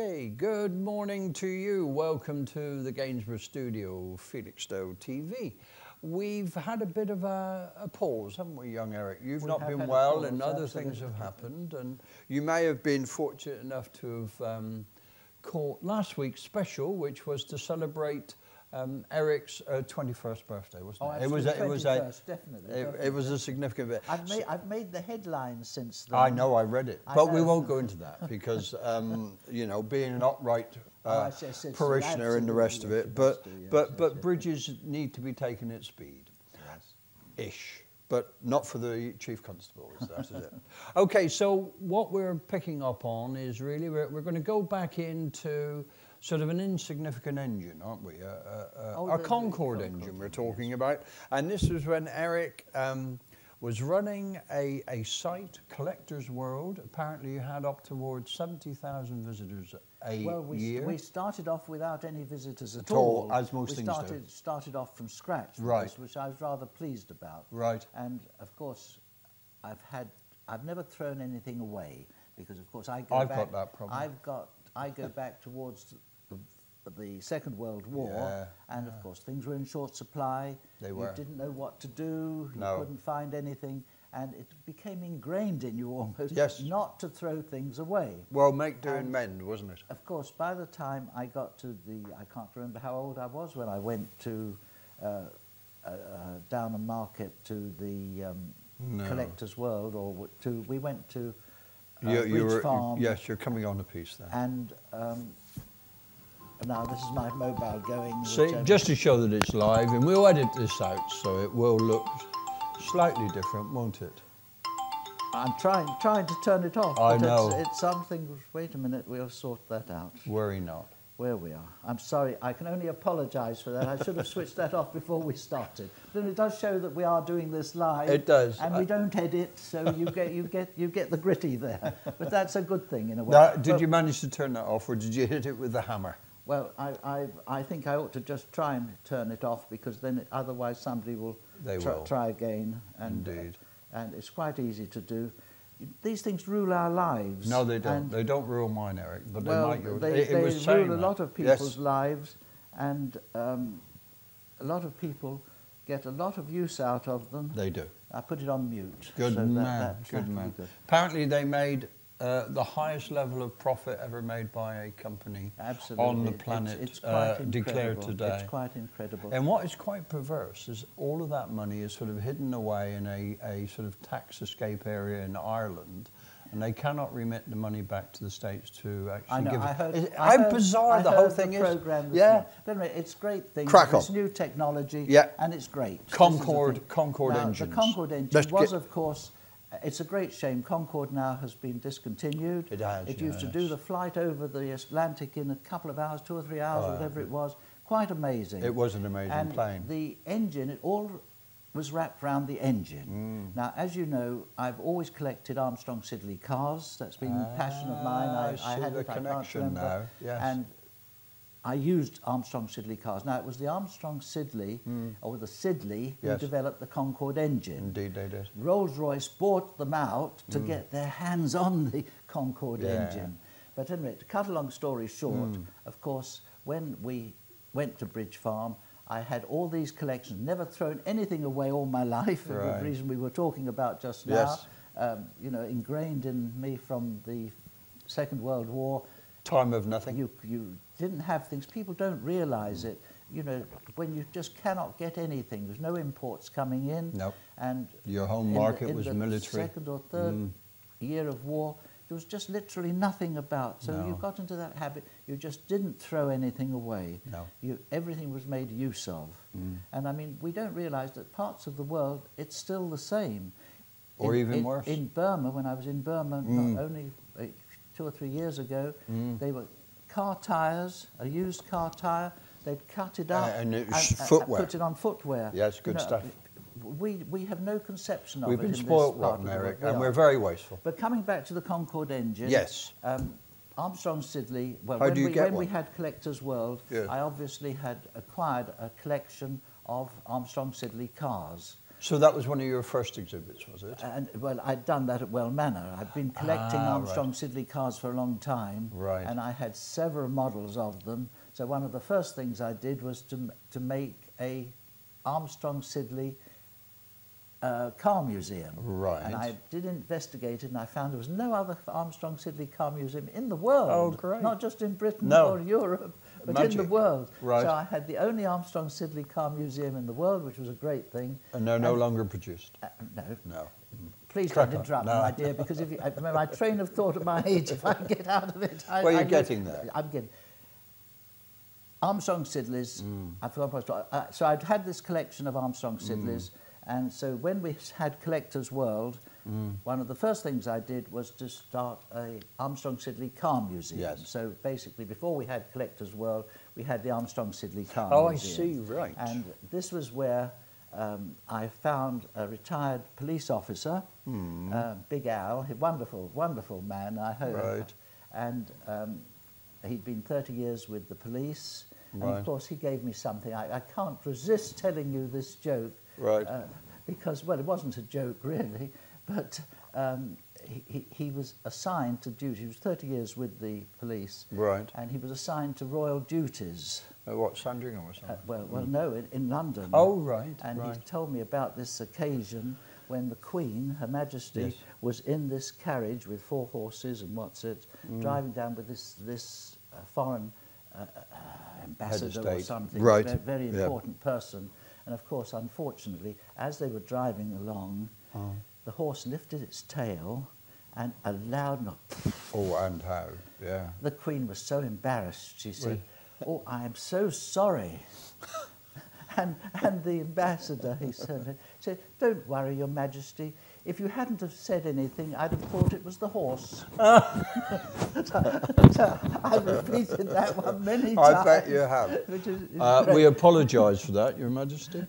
Okay, good morning to you. Welcome to the Gainsborough studio, Felixstowe TV. We've had a bit of a pause, haven't we, young Eric? You've not been well and other things have happened, and you may have been fortunate enough to have caught last week's special, which was to celebrate Eric's 21st birthday, wasn't it? It was a significant bit. I've made the headlines since then. I know, I read it, but we won't go into that because you know, being an upright parishioner and the rest of it. But bridges need to be taken at speed, ish. But not for the chief constable, that is it. Okay, so what we're picking up on is really we're going to go back into sort of an insignificant engine, aren't we? A Concorde engine we're talking about. And this was when Eric was running a site, Collector's World. Apparently you had up towards 70,000 visitors a year. We started off without any visitors at all. As most things do. We started off from scratch, which I was rather pleased about. Right. And of course, I've never thrown anything away because, of course, I've got that problem. I go back towards the Second World War, and of course things were in short supply. They were. You didn't know what to do. You couldn't find anything, and it became ingrained in you almost not to throw things away. Well, make do and mend, wasn't it? Of course, by the time I got to I can't remember how old I was when I went to down a market to the Collector's World, or we went to Bridge Farm. Yes, you're coming on a piece then. And now this is my mobile going. See, just to show that it's live, and we'll edit this out so it will look slightly different, won't it? I'm trying to turn it off. I know. It's something. Wait a minute, we'll sort that out. Worry not. Where we are. I'm sorry. I can only apologise for that. I should have switched that off before we started. But it does show that we are doing this live. It does. And we don't edit, so you get the gritty there. But that's a good thing in a way. Now, did you manage to turn that off, or did you hit it with the hammer? Well, I think I ought to just try and turn it off, because then otherwise somebody will try again. And, Indeed. And it's quite easy to do. These things rule our lives. No, they don't. They don't rule mine, Eric, but they might. They rule a lot of people's lives, and a lot of people get a lot of use out of them. They do. I put it on mute. Good man. Good man. Apparently, they made the highest level of profit ever made by a company on the planet, it's declared today. It's quite incredible. And what is quite perverse is all of that money is sort of hidden away in a sort of tax escape area in Ireland, and they cannot remit the money back to the States to actually give it. How bizarre the whole thing is. Yeah. But anyway, it's great thing. It's new technology, and it's great. Concorde now, engines. The Concorde engine was, of course, it's a great shame. Concorde now has been discontinued. It has. It used to do the flight over the Atlantic in a couple of hours, 2 or 3 hours, whatever it was. Quite amazing. It was an amazing plane. The engine, it all was wrapped around the engine. Now, as you know, I've always collected Armstrong Siddeley cars. That's been a passion of mine. I had the connection now. Yes. And I used Armstrong Siddeley cars. Now, it was the Armstrong Siddeley, or the Siddeley, who developed the Concorde engine. Indeed, they did. Rolls-Royce bought them out to get their hands on the Concorde engine. But anyway, to cut a long story short, of course, when we went to Bridge Farm, I had all these collections, never thrown anything away all my life, for the reason we were talking about just now. You know, ingrained in me from the Second World War. Time of nothing. You didn't have things. People don't realise it. You know, when you just cannot get anything, there's no imports coming in. No. And your home market was military. In the second or third year of war, there was just literally nothing about. So you got into that habit. You just didn't throw anything away. No. Everything was made use of. And I mean, we don't realise that parts of the world, it's still the same. Or even worse. In Burma, when I was in Burma, not only 2 or 3 years ago, they were car tyres, a used car tyre. They'd cut it up and it was footwear. Put it on footwear. Yes, good stuff. We have no conception of it. We've been spoilt rotten, Eric, and we're very wasteful. But coming back to the Concorde engine, Armstrong Siddeley. Well, when we had Collector's World, I obviously had acquired a collection of Armstrong Siddeley cars. So that was one of your first exhibits, was it? And, well, I'd done that at Well Manor. I'd been collecting Armstrong Siddeley cars for a long time, and I had several models of them. So one of the first things I did was to make a Armstrong Siddeley car museum. Right. And I did investigate it, and I found there was no other Armstrong Siddeley car museum in the world. Oh, great. Not just in Britain or Europe, but Magic. in the world. Right. So I had the only Armstrong Siddeley car museum in the world, which was a great thing. And they're no longer produced? No. No. Please don't interrupt me, my dear, because if you, my train of thought at my age, if I get out of it... Well, you're getting there. I'm getting... Armstrong Siddeley's, I forgot what I was so I'd had this collection of Armstrong Siddeley's, and so when we had Collector's World, one of the first things I did was to start a Armstrong Siddeley car museum. Yes. So basically, before we had Collector's World, we had the Armstrong Siddeley car museum. I see, right. And this was where I found a retired police officer, Big Al, a wonderful, wonderful man, I hope. Right. And he'd been 30 years with the police. And of course, he gave me something. I can't resist telling you this joke. Right. Because, well, it wasn't a joke, really. But he was assigned to duty. He was 30 years with the police. Right. And he was assigned to royal duties. What, Sandringham or something? Well, no, in London. Oh, right. And he told me about this occasion when the Queen, Her Majesty, was in this carriage with 4 horses and driving down with this foreign ambassador or something, very important person. And of course, unfortunately, as they were driving along, the horse lifted its tail and a loud knock. Oh, and how, yeah. The Queen was so embarrassed, she said, "Oh, I am so sorry." And the ambassador, he said, "Don't worry, Your Majesty. If you hadn't have said anything, I'd have thought it was the horse." So I've repeated that one many times. I bet you have. We apologise for that, Your Majesty.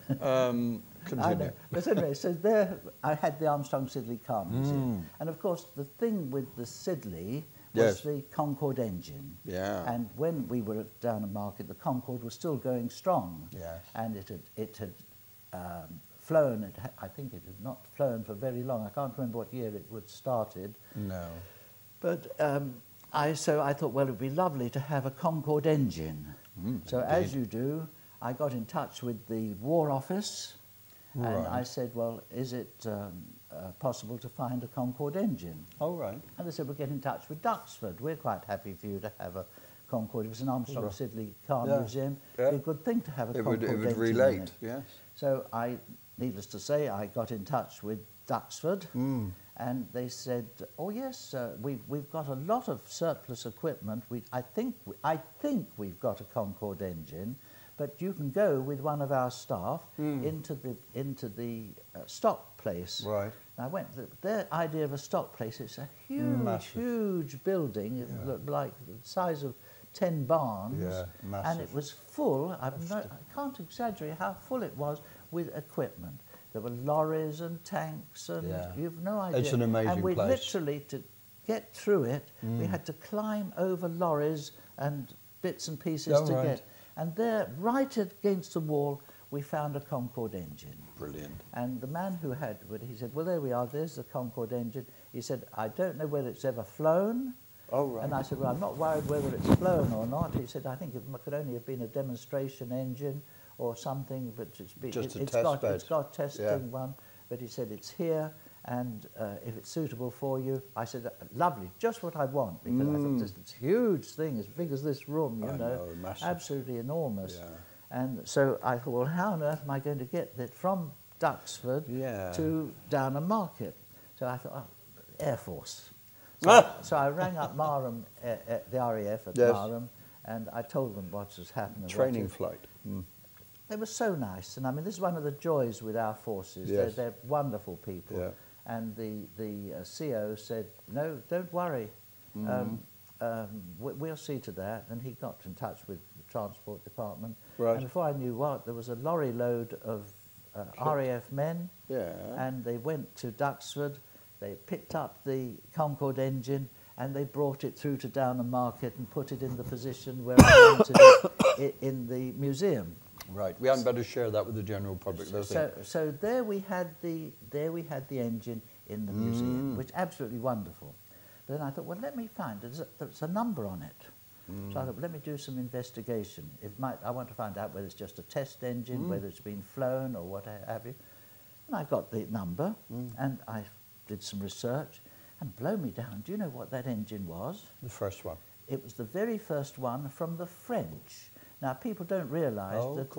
Continue. But anyway, so there I had the Armstrong Siddeley car museum. And of course, the thing with the Siddeley was the Concorde engine. Yeah. And when we were at Downham Market, the Concorde was still going strong. Yes. And it had flown. I think it had not flown for very long. I can't remember what year it would started. No. But so I thought, well, it would be lovely to have a Concorde engine. So as you do, I got in touch with the War Office, and I said, well, is it possible to find a Concorde engine? Oh, right. And they said, well, get in touch with Duxford. We're quite happy for you to have a Concorde. It was an Armstrong Siddeley car museum. It'd be a good thing to have a Concorde engine. It would relate, yes. So needless to say, I got in touch with Duxford, and they said, "Oh yes, we've got a lot of surplus equipment. I think we've got a Concorde engine, but you can go with one of our staff into the stock place." Right. And I went. Their idea of a stock place, it's a huge building. It looked like the size of 10 barns, and it was full. I can't exaggerate how full it was with equipment. There were lorries and tanks, and you've no idea. It's an amazing and we place. literally, to get through it, we had to climb over lorries and bits and pieces to get. And there, right against the wall, we found a Concorde engine. Brilliant. And the man who had it, he said, "Well, there we are. There's the Concorde engine." He said, "I don't know whether it's ever flown." Oh, right. And I said, "Well, I'm not worried whether it's flown or not." He said, "I think it could only have been a demonstration engine or something, but it's got testing one." But he said, "It's here, and if it's suitable for you." I said, "Lovely, just what I want," because I thought this huge thing, as big as this room, you know, absolutely enormous. Yeah. And so I thought, well, how on earth am I going to get that from Duxford to Downham Market? So I thought, Air Force. So I rang up Marham, the RAF at Marham, and I told them what has happened. Training flight. They were so nice, and I mean, this is one of the joys with our forces. They're wonderful people. Yeah. And the CO said, "No, don't worry. We'll see to that." And he got in touch with the Transport Department. Right. And before I knew what, there was a lorry load of RAF men. Yeah. And they went to Duxford. They picked up the Concorde engine, and they brought it through to Downham Market and put it in the position where I wanted it in the museum. Right. We hadn't better share that with the general public. So there we had the engine in the museum, which absolutely wonderful. But then I thought, well, let me find there's a number on it. So I thought, let me do some investigation. I want to find out whether it's just a test engine, whether it's been flown or what have you. And I got the number, and I did some research, and blow me down. Do you know what that engine was? The first one. It was the very first one from the French. Now, people don't realise that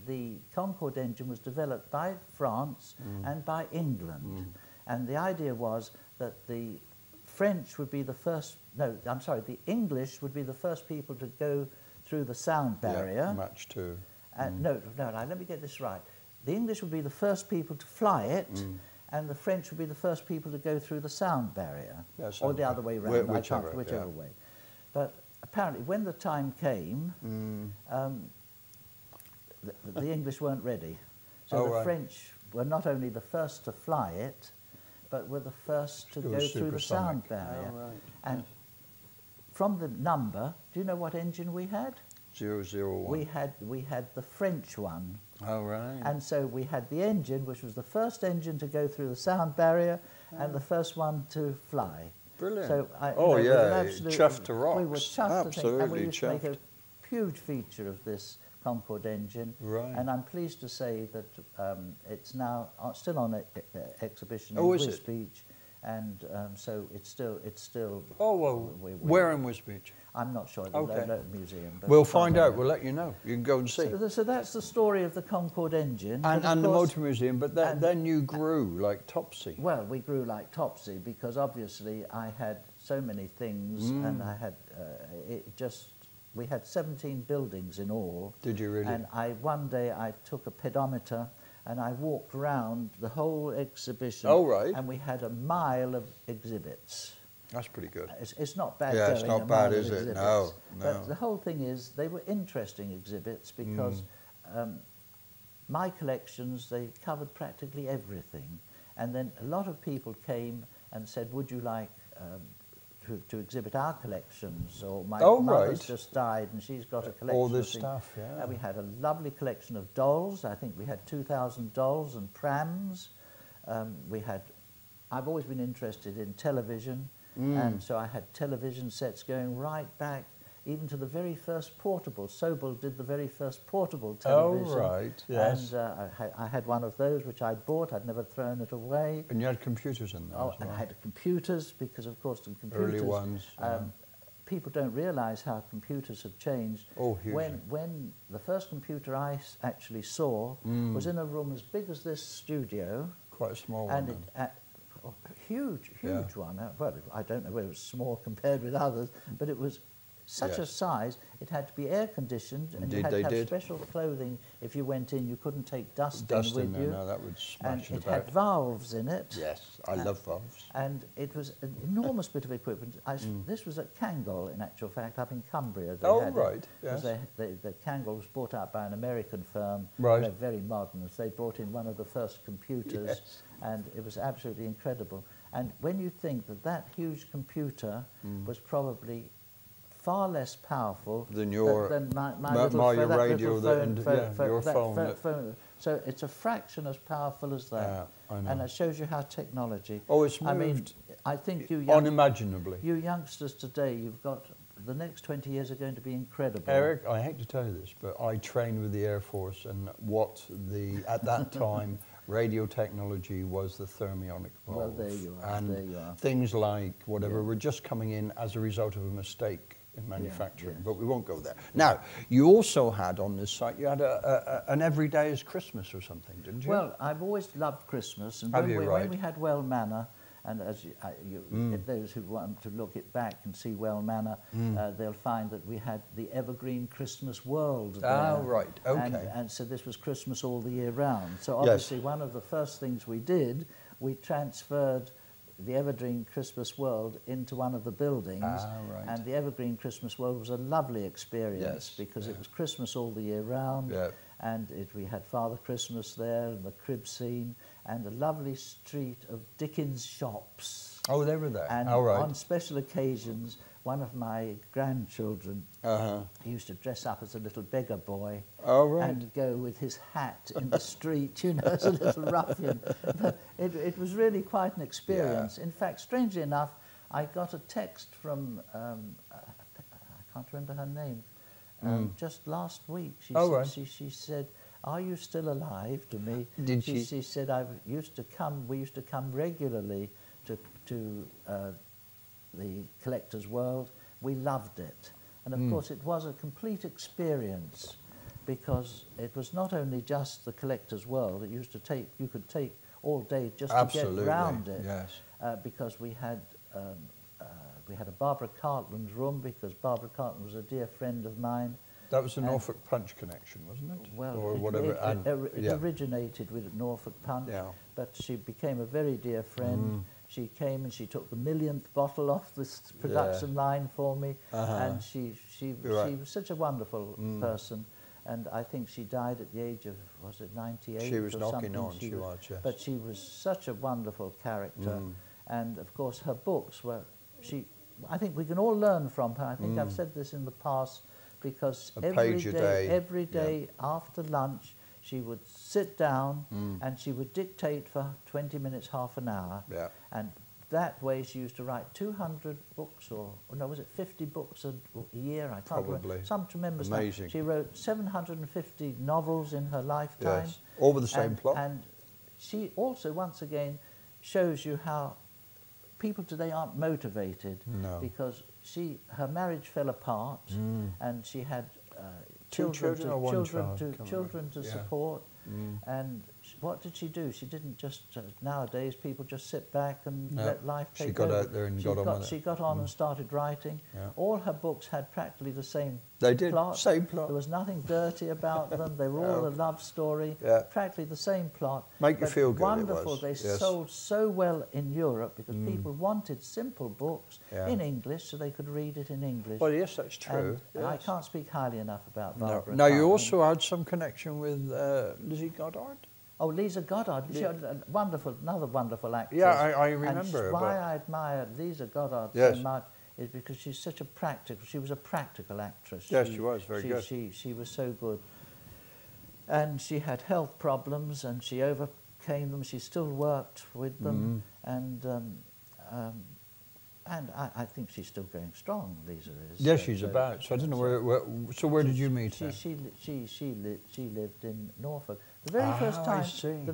the Concorde engine was developed by France and by England. And the idea was that the French would be the first, no, I'm sorry, the English would be the first people to go through the sound barrier. Yeah, match two. No, let me get this right. The English would be the first people to fly it, and the French would be the first people to go through the sound barrier. Yeah, or the other way around, whichever way. But apparently, when the time came, the English weren't ready. So the French were not only the first to fly it, but were the first to go through the sound barrier. Oh, right. And from the number, do you know what engine we had? 001. We had the French one. Oh, right. And so we had the engine, which was the first engine to go through the sound barrier and the first one to fly. Brilliant. So chuffed to rocks. We were chuffed Absolutely to think, and we used chuffed. to make a huge feature of this Concorde engine. Right. And I'm pleased to say that it's now still on exhibition in Wisbech, and so it's still. Oh well, where in Wisbech? I'm not sure. The local museum. But we'll find out. We'll let you know. You can go and see. So that's the story of the Concorde engine. And the motor museum. But then you grew like Topsy. Well, we grew like Topsy because obviously I had so many things, and I had we had 17 buildings in all. Did you really? And one day I took a pedometer and I walked around the whole exhibition. Oh, right. And we had a mile of exhibits. That's pretty good. It's not bad. Yeah, going, it's not bad, is it? No. But the whole thing is, they were interesting exhibits because my collections, they covered practically everything. And then a lot of people came and said, would you like to exhibit our collections? Or my mother's just died and she's got a collection all this of stuff, yeah. And we had a lovely collection of dolls. I think we had 2,000 dolls and prams. I've always been interested in television. And so I had television sets going right back even to the very first portable. Sobel did the very first portable television. Oh, right, yes. And I had one of those, which I'd bought. I'd never thrown it away. And you had computers in there as well. And I had computers, because, of course, the computers... Early ones. People don't realise how computers have changed. Oh, hugely. When the first computer I actually saw was in a room as big as this studio. Quite a small one. And huge one. Well, I don't know whether it was small compared with others, but it was such a size. It had to be air conditioned, and you had to have special clothing. If you went in, you couldn't take dust in with you. No, that would smash and it it had valves in it. Yes, I love valves. And it was an enormous bit of equipment. This was at Kangol, in actual fact, up in Cumbria. Yes. The Kangol was bought out by an American firm. Right. They're very modern. They brought in one of the first computers, and it was absolutely incredible. And when you think that huge computer was probably far less powerful than your radio and your phone. So it's a fraction as powerful as that. I know. And it shows you how technology... Oh, it's moved. I mean, I think unimaginably. You youngsters today, you've got... The next 20 years are going to be incredible. Eric, I hate to tell you this, but I trained with the Air Force, and at that time, radio technology was the thermionic valve. Well, there you are. And things like whatever were just coming in as a result of a mistake in manufacturing, but we won't go there. Now, you also had on this site, you had an Every Day is Christmas or something, didn't you? Well, I've always loved Christmas, and when we had Well Manor, and as if those who want to look it back and see Well Manor, they'll find that we had the Evergreen Christmas World there. Ah, right, okay. And so this was Christmas all the year round. So obviously one of the first things we did, we transferred the Evergreen Christmas World into one of the buildings. Right. And the Evergreen Christmas World was a lovely experience because it was Christmas all the year round. And we had Father Christmas there, and the crib scene, and a lovely street of Dickens shops. Oh, they were there. And all right. on special occasions, one of my grandchildren used to dress up as a little beggar boy and go with his hat in the street, you know, as a little ruffian. But it was really quite an experience. In fact, strangely enough, I got a text from, I can't remember her name, just last week. She said, "Are you still alive?" to me. Did she? She said, we used to come regularly to the Collector's World. We loved it. And of course it was a complete experience, because it was not only just the Collector's World. It used to take, you could take all day just to get around it. Yes. Because we had a Barbara Cartland's room, because Barbara Cartland was a dear friend of mine. That was the Norfolk Punch connection, wasn't it? Well, or whatever. It originated with Norfolk Punch, but she became a very dear friend. She came and she took the millionth bottle off this production line for me, and she was such a wonderful person. And I think she died at the age of, was it 98? She was knocking something? on, she was, yes. But she was such a wonderful character. And of course her books were, I think we can all learn from her. I think I've said this in the past, because every day after lunch she would sit down and she would dictate for 20 minutes, half an hour. And that way she used to write 200 books, or no, was it 50 books a year? I can't remember. Some tremendous. Amazing. She wrote 750 novels in her lifetime. Yes. All with the same plot. And she also, once again, shows you how people today aren't motivated, because her marriage fell apart, and she had children to support. And what did she do? She didn't just, nowadays people just sit back and let life take over. She got out there and got on with it. She got on and started writing. All her books had practically the same plot. Same plot. There was nothing dirty about them. They were all a love story, practically the same plot. Make you feel good. Wonderful. They sold so well in Europe, because people wanted simple books in English, so they could read it in English. Well, yes, that's true. And I can't speak highly enough about Barbara. Now, you also had some connection with Lizzie Goddard? Oh, Lisa Goddard, another wonderful actress. Yeah, I remember her. And why I admired Lisa Goddard so much is because she's such a she was a practical actress. Yes, she was, very good. She was so good. And she had health problems, and she overcame them. She still worked with them, and I think she's still going strong, Lisa is. Yes, she's about. So I don't know where did you meet her? She lived in Norfolk. The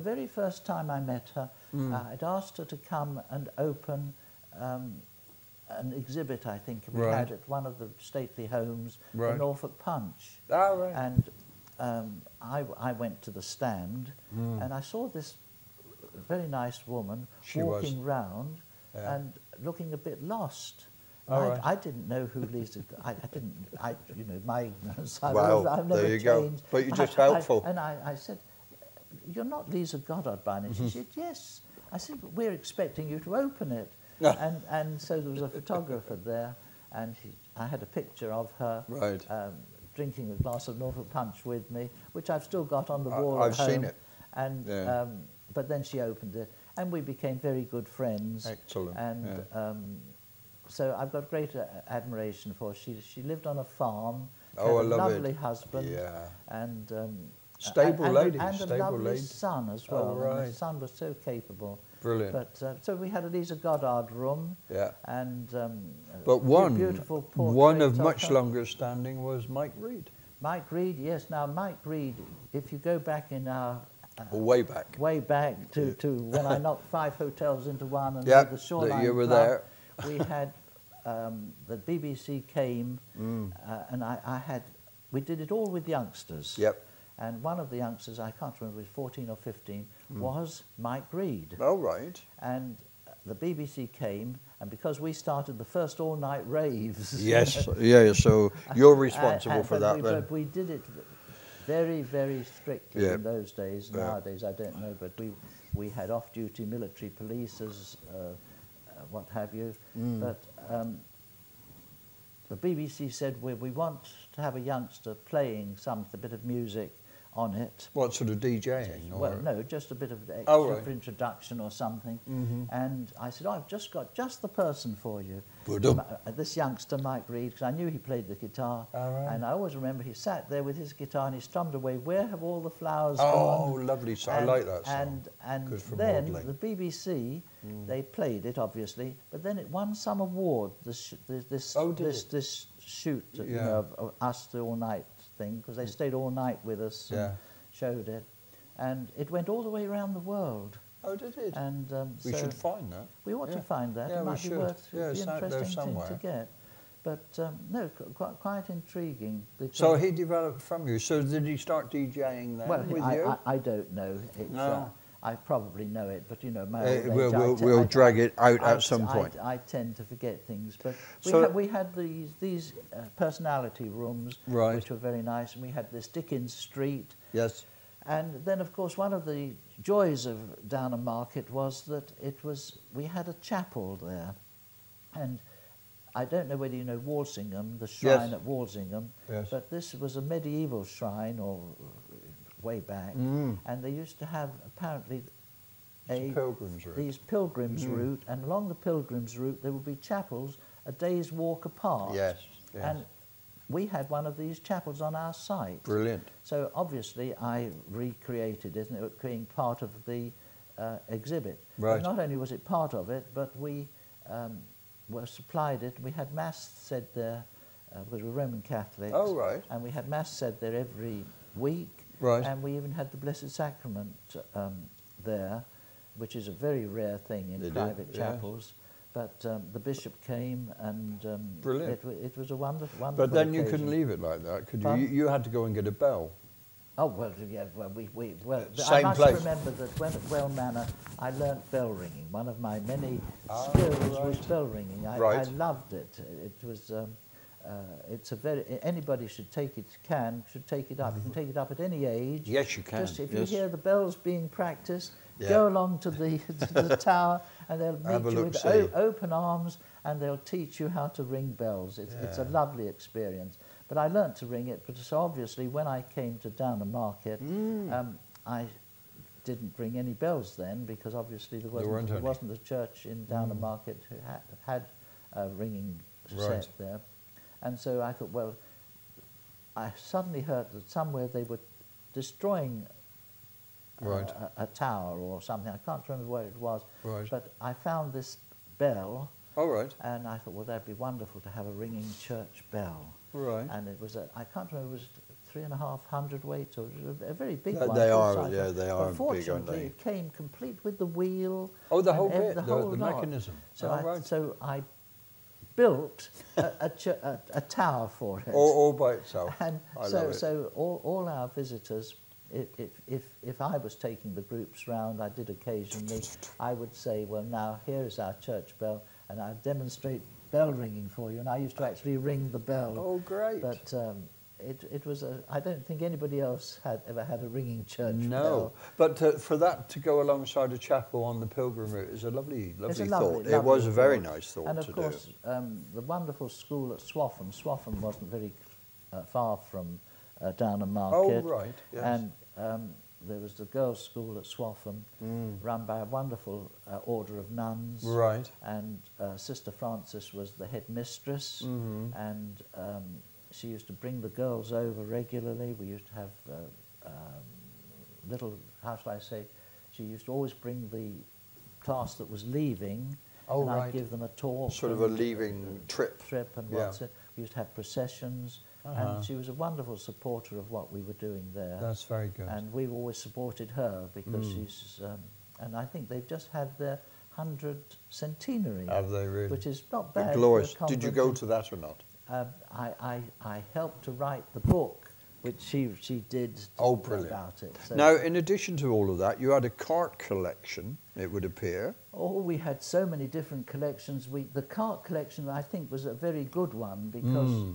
very first time I met her, I'd asked her to come and open an exhibit, I think we had at one of the stately homes, the Norfolk Punch. And I went to the stand, and I saw this very nice woman walking round and looking a bit lost. I didn't know who Lisa. You know, my ignorance. I've never changed. But you're just helpful. And I said, "You're not Lisa Goddard by any?" She said, "Yes." I said, "But we're expecting you to open it." And so there was a photographer there, and I had a picture of her drinking a glass of Norfolk Punch with me, which I've still got on the wall at home. I've seen it. And but then she opened it, and we became very good friends. Excellent. And so I've got great admiration for her. She lived on a farm, had a lovely husband, and stable lady, and a lovely son as well. And the son was so capable. Brilliant. But so we had a Lisa Goddard room, and but one beautiful portrait one of much longer standing was Mike Reid. Mike Reid, yes. Now Mike Reid, if you go back in our way back to when I knocked 5 hotels into one, and the Shoreline you were Club, there. We had the BBC came, and we did it all with youngsters. And one of the youngsters, I can't remember, was 14 or 15, was Mike Reid. Oh, right. And the BBC came, and because we started the first all-night raves... Yes, so you're responsible for that then. But we did it very, very strictly in those days. Nowadays, I don't know, but we had off-duty military police as what have you. But the BBC said, we want to have a youngster playing a bit of music on it. What sort of DJing? Well, no, just a bit of extra Oh, right. introduction or something. Mm-hmm. And I said, I've just got just the person for you. Boodum. This youngster, Mike Reed, because I knew he played the guitar. All right. And I always remember he sat there with his guitar and he strummed away, "Where have all the flowers Oh, gone?" lovely song. I like that song. And Good for then modelling. the BBC, they played it, obviously, but then it won some award, this shoot, you Yeah. know, of us the all-night thing, because they stayed all night with us and Yeah. showed it. And it went all the way around the world. Oh, did it? And We so should find that. we ought Yeah. to find that. Yeah, it we might be should. worth Yeah, the it's out there interesting thing to somewhere. get. But no, quite intriguing. So he developed from you. So did he start DJing then Well, with you? I don't know. It's, No. I probably know it, but you know, my old age, We'll drag it out at some point. I tend to forget things, but So- we had these personality rooms, Right. which were very nice, and we had this Dickens Street. Yes. And then, of course, one of the joys of Downham Market was that we had a chapel there. And I don't know whether you know Walsingham, the shrine Yes. at Walsingham, Yes. but this was a medieval shrine, or way back, and they used to have, apparently, It's a pilgrim's route. these pilgrims' route, and along the pilgrims' route there would be chapels a day's walk apart. Yes, yes. And we had one of these chapels on our site. Brilliant. So obviously I recreated it, and it became part of the exhibit. Right. But not only was it part of it, but we were supplied it. We had Mass said there, because we're Roman Catholics. Oh, right. And we had Mass said there every week. Right. And we even had the Blessed Sacrament there, which is a very rare thing in They do, private yes. chapels. But the bishop came, and Brilliant. it was a wonderful But then you occasion. couldn't leave it like that, could you? Pardon? You had to go and get a bell. Oh, well, yeah, well, I Same must place. remember that when at Well Manor, I learnt bell ringing. One of my many Ah, skills was right. bell ringing. I Right. loved it. It was, it's a very, anybody should take it up. You can take it up at any age. Yes, you can. Just if Yes. you hear the bells being practiced, Yeah. go along to the, to the tower, and they'll Have a meet you with look-see. open arms, and they'll teach you how to ring bells. It's a lovely experience. But I learnt to ring it, but so obviously when I came to Downham Market, I didn't ring any bells then, because obviously there wasn't a church in Downham Market who had a ringing Right. set there. And so I thought, well, I suddenly heard that somewhere they were destroying Right. a tower or something. I can't remember where it was. Right. But I found this bell, All right. and I thought, well, that'd be wonderful to have a ringing church bell. Right. And it was, I can't remember, it was 3,500 weight, or a very big They one. are, good size yeah, one. they But are big, aren't fortunately, they? it came complete with the wheel. Oh, the and whole bit, the whole lot. mechanism. So, Oh, right. so I built a tower for it. All by itself. And I so, love it. so all our visitors, if I was taking the groups round, I did occasionally, I would say, well, now here's our church bell, and I'll demonstrate bell ringing for you. And I used to actually ring the bell. Oh, great. But it was I don't think anybody else had ever had a ringing church No, bell. but for that to go alongside a chapel on the pilgrim route is a lovely, It's lovely a thought. lovely, It was a lovely very thought. nice thought And of to course, do. the wonderful school at Swaffham. Swaffham wasn't very far from Downham Market. Oh, right, yes. And there was the girls' school at Swaffham, run by a wonderful order of nuns. Right. And Sister Frances was the headmistress, and she used to bring the girls over regularly. We used to have little, how shall I say, she used to always bring the class that was leaving, Oh, and right. I'd give them a talk. Sort of a and leaving trip. and Yeah. what's it. We used to have processions, Uh-huh. and she was a wonderful supporter of what we were doing there. That's very good. And we've always supported her because she's, and I think they've just had their 100 centenary. Have they really? Which is not bad. Glorious. for a Did you convent. go to that or not? I helped to write the book, which she did Oh, brilliant. about it. So, Now, in addition to all of that, you had a cart collection, it would appear. oh, we had so many different collections. The cart collection, I think, was a very good one because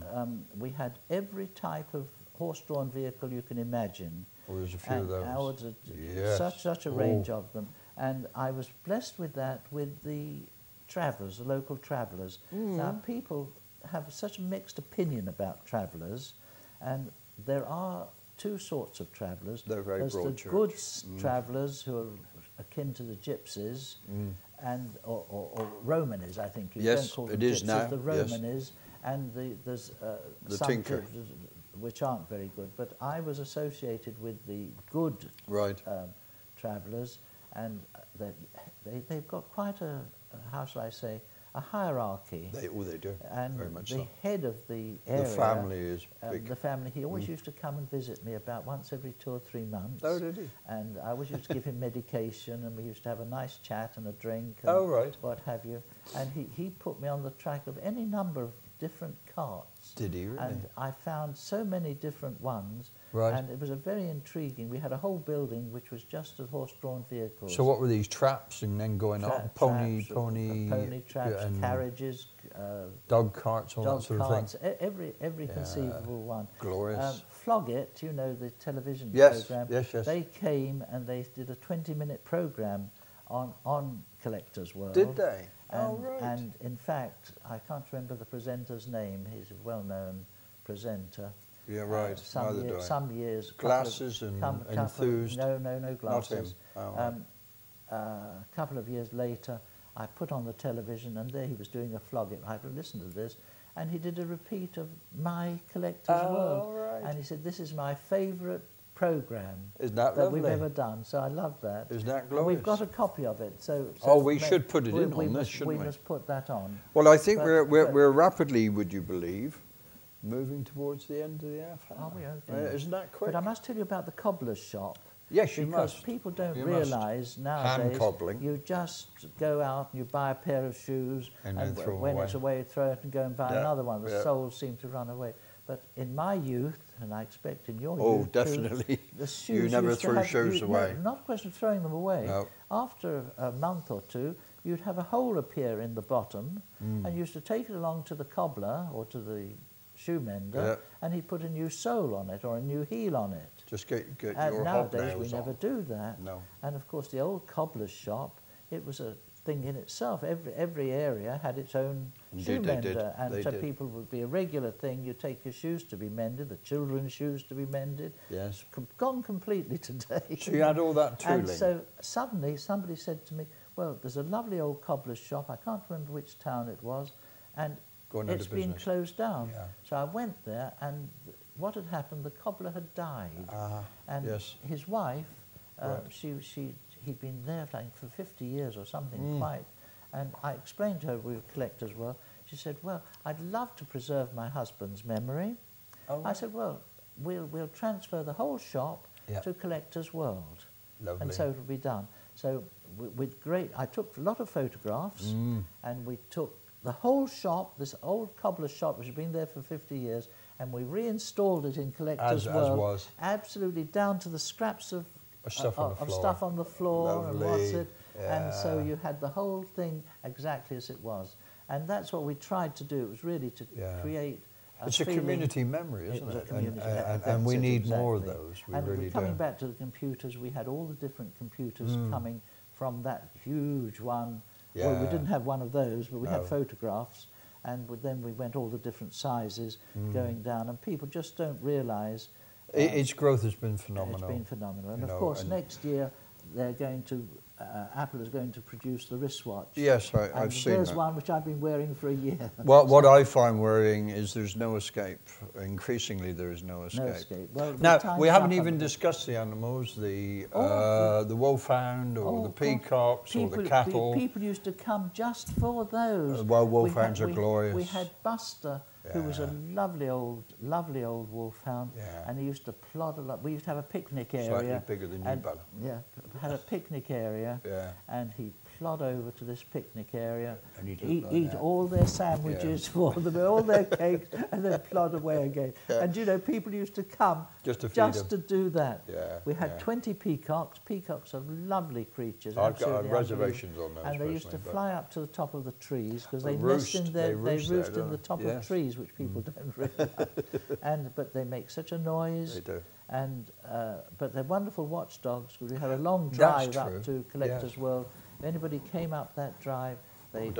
we had every type of horse-drawn vehicle you can imagine. Oh, there's a few of And those. ours are Yes. such a range of them. And I was blessed with that with the travellers, the local travellers. Now, people have such a mixed opinion about travellers, and there are two sorts of travellers. They're very There's broad the church. goods travellers who are akin to the gypsies, and or Romanis, I think. You don't call them it is gypsies, now. the Romanis, and there's The some tinker. which aren't very good. But I was associated with the good travellers, and they've got quite a how shall I say, a hierarchy. They do, and very much the so. head of the area, The family is big. the family, he always used to come and visit me about once every 2 or 3 months. Oh, did he? And I always used to give him medication, and we used to have a nice chat and a drink and Oh, right. what have you. And he put me on the track of any number of different carts. Did he really? And I found so many different ones. Right. And it was a very intriguing. We had a whole building which was just of horse-drawn vehicles. So what were these, traps and then going up? Pony traps, and carriages, dog carts, all dog that sort carts, of thing. every conceivable one. Glorious. Flog It, you know, the television Yes, program. yes. They came and they did a 20-minute program on Collector's World. Did they? And, right. And in fact, I can't remember the presenter's name. He's a well-known presenter. Yeah, right. Some years. Glasses and enthused. No glasses. Not him. A couple of years later, I put on the television, and there he was doing a Flog It. I listened to this, and he did a repeat of my Collector's World. Right. And he said, "This is my favourite programme Isn't that lovely? we've ever done." So I love that. Isn't that And glorious? we've got a copy of it. So we should put it in on this, shouldn't we? We must put that on. Well, I think we're rapidly, would you believe, moving towards the end of the half hour. Are we? Okay. Isn't that quick? But I must tell you about the cobbler's shop. Yes, you because must. people don't You realise nowadays. Hand cobbling. You just go out and you buy a pair of shoes, And then throw 'em when away. it's away, throw it and go and buy Yeah, another one. The yeah. soles seem to run away. But in my youth, and I expect in your Oh, youth definitely. too, the shoes You never used to threw have- shoes away. No, not a question of throwing them away. No. After a month or two, you'd have a hole appear in the bottom, and you used to take it along to the cobbler or to the shoe mender, and he'd put a new sole on it or a new heel on it. Just get And your nowadays hobnails we never on. do that. No. And of course the old cobbler's shop, it was a thing in itself. Every area had its own shoe Indeed, they did. mender, and They so did. people would be a regular thing. You take your shoes to be mended, the children's shoes to be mended. Yes. Gone completely today. So you had all that tooling. And so suddenly somebody said to me, "Well, there's a lovely old cobbler's shop. I can't remember which town it was, and Going out it's of been business." closed down." Yeah. So I went there, and what had happened? The cobbler had died, and yes. his wife, Right. he'd been there for 50 years or something quite. And I explained to her we were collectors. Well, she said, "Well, I'd love to preserve my husband's memory." Oh, I said, "Well, we'll transfer the whole shop to Collector's World." Lovely. And so it'll be done. So I took a lot of photographs, and we took the whole shop, this old cobbler's shop, which had been there for 50 years, and we reinstalled it in Collector's World. As was. Absolutely down to the scraps of Stuff on the floor and what's it. Yeah. And so you had the whole thing exactly as it was. And that's what we tried to do. It was really to create It's a community memory, isn't it? And we need more of those. We really do. Coming back to the computers, we had all the different computers coming from that huge one. Yeah. Well, we didn't have one of those, but we had photographs. And then we went all the different sizes going down. And people just don't realise. Its growth has been phenomenal. It's been phenomenal. And of course, next year, they're going to Apple is going to produce the wristwatch. Yes, I've seen there's that. one which I've been wearing for a year. Well, what I find worrying is there's no escape. Increasingly, there is no escape. No escape. Well, now, we haven't even discussed the animals, the wolfhound or the peacocks or the cattle. People used to come just for those. Well, wolfhounds are glorious. We had Buster, who was a lovely old wolfhound, and he used to plod along. We used to have a picnic area. Slightly bigger than you, Bella. Yeah, had a picnic area, and he'd plod over to this picnic area, and eat all their sandwiches for them, all their cakes, and then plod away again. And you know, people used to come just to do that. Yeah, we had 20 peacocks. Peacocks are lovely creatures. I've got reservations on those. And they used to fly up to the top of the trees because they roost in the top of trees, which people don't realise. But they make such a noise. They do. And but they're wonderful watchdogs. We had a long drive up to Collector's World. If anybody came up that drive, they'd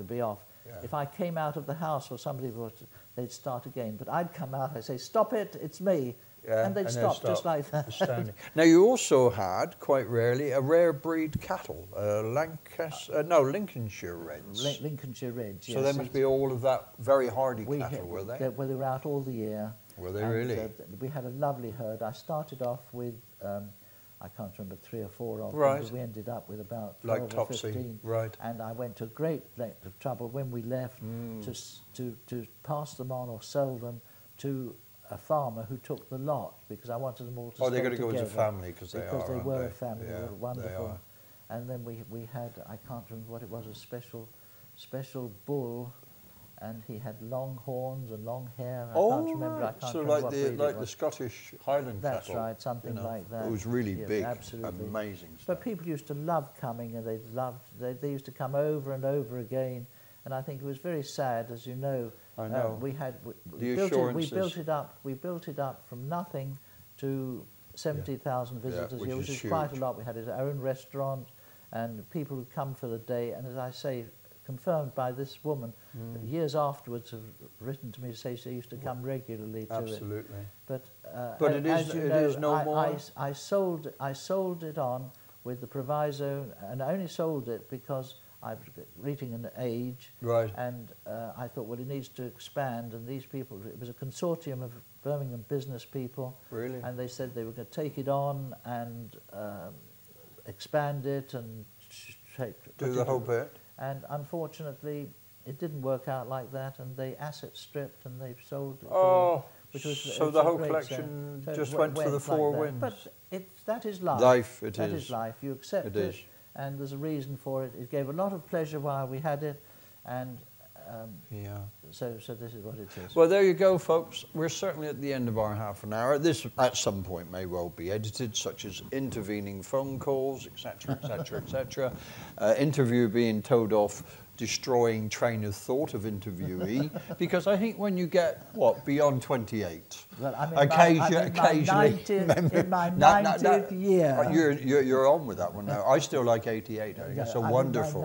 be off. Yeah. If I came out of the house or somebody was, they'd start again. But I'd come out, I'd say, "Stop it, it's me." and they'd stop just like that. Astounding. Now, you also had, quite rarely, a rare breed cattle, Lincolnshire Reds. Lincolnshire Reds, yes. So they must be all of that very hardy cattle, were they? Well, they were out all the year. Were they really? We had a lovely herd. I started off with, I can't remember, 3 or 4 of them. Right. But we ended up with about 12 or 15. Right. And I went to great length of trouble when we left to pass them on or sell them to a farmer who took the lot, because I wanted them all to stay together. Oh, they're going to go as a family, because they were a family. Yeah, they were wonderful. They are. And then we had, I can't remember what it was, a special bull, and he had long horns and long hair. I can't remember. I can't remember what breed it was. Like the Scottish Highland cattle. That's right, something like that. It was really big, absolutely amazing stuff. But people used to love coming, and they used to come over and over again. And I think it was very sad, as you know. I know. We built it up from nothing to 70,000 visitors a year, which is quite a lot. We had our own restaurant, and people would come for the day. And as I say, confirmed by this woman, years afterwards have written to me to say she used to come regularly to it. Absolutely. But it is no more. I sold it on with the proviso, and I only sold it because I was reaching an age, right? And I thought, well, it needs to expand. And these people, it was a consortium of Birmingham business people, really, and they said they were going to take it on and expand it and do the whole bit. And unfortunately, it didn't work out like that, and they asset stripped and they've sold it. Oh, so the whole collection just went to the four winds. But that is life. That is life. You accept it, and there's a reason for it. It gave a lot of pleasure while we had it, and so this is what it is. Well, there you go, folks. We're certainly at the end of our half an hour. This, at some point, may well be edited, such as intervening phone calls, etc., etc., etc. Interview being told off, destroying train of thought of interviewee, because I think when you get, beyond 28, well, occasionally... in my 90th year. You're on with that one now. I still like 88. I think it's a wonderful.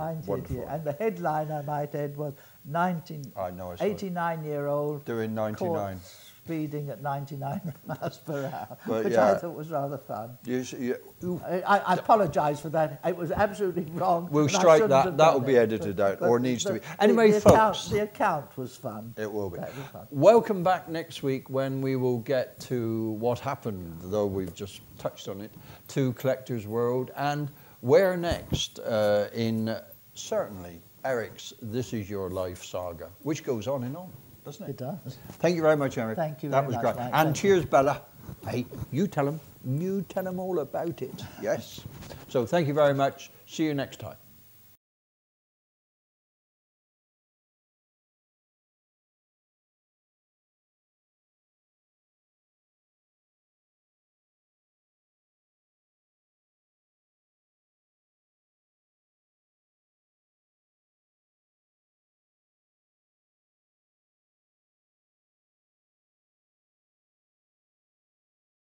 Year. And the headline, I might add, was 89-year-old doing 99. Speeding at 99 miles per hour, which I thought was rather fun. I apologise for that. It was absolutely wrong. We'll strike that. That will be edited out, or needs to be. Anyway, folks. The account was fun. It will be. Welcome back next week, when we will get to what happened, though we've just touched on it, to Collector's World, and where next in, certainly, Eric's This Is Your Life saga, which goes on and on, doesn't it? It does. Thank you very much, Eric. Thank you very much. That was great. And cheers, Bella. Hey, you tell them all about it. Yes. So thank you very much. See you next time.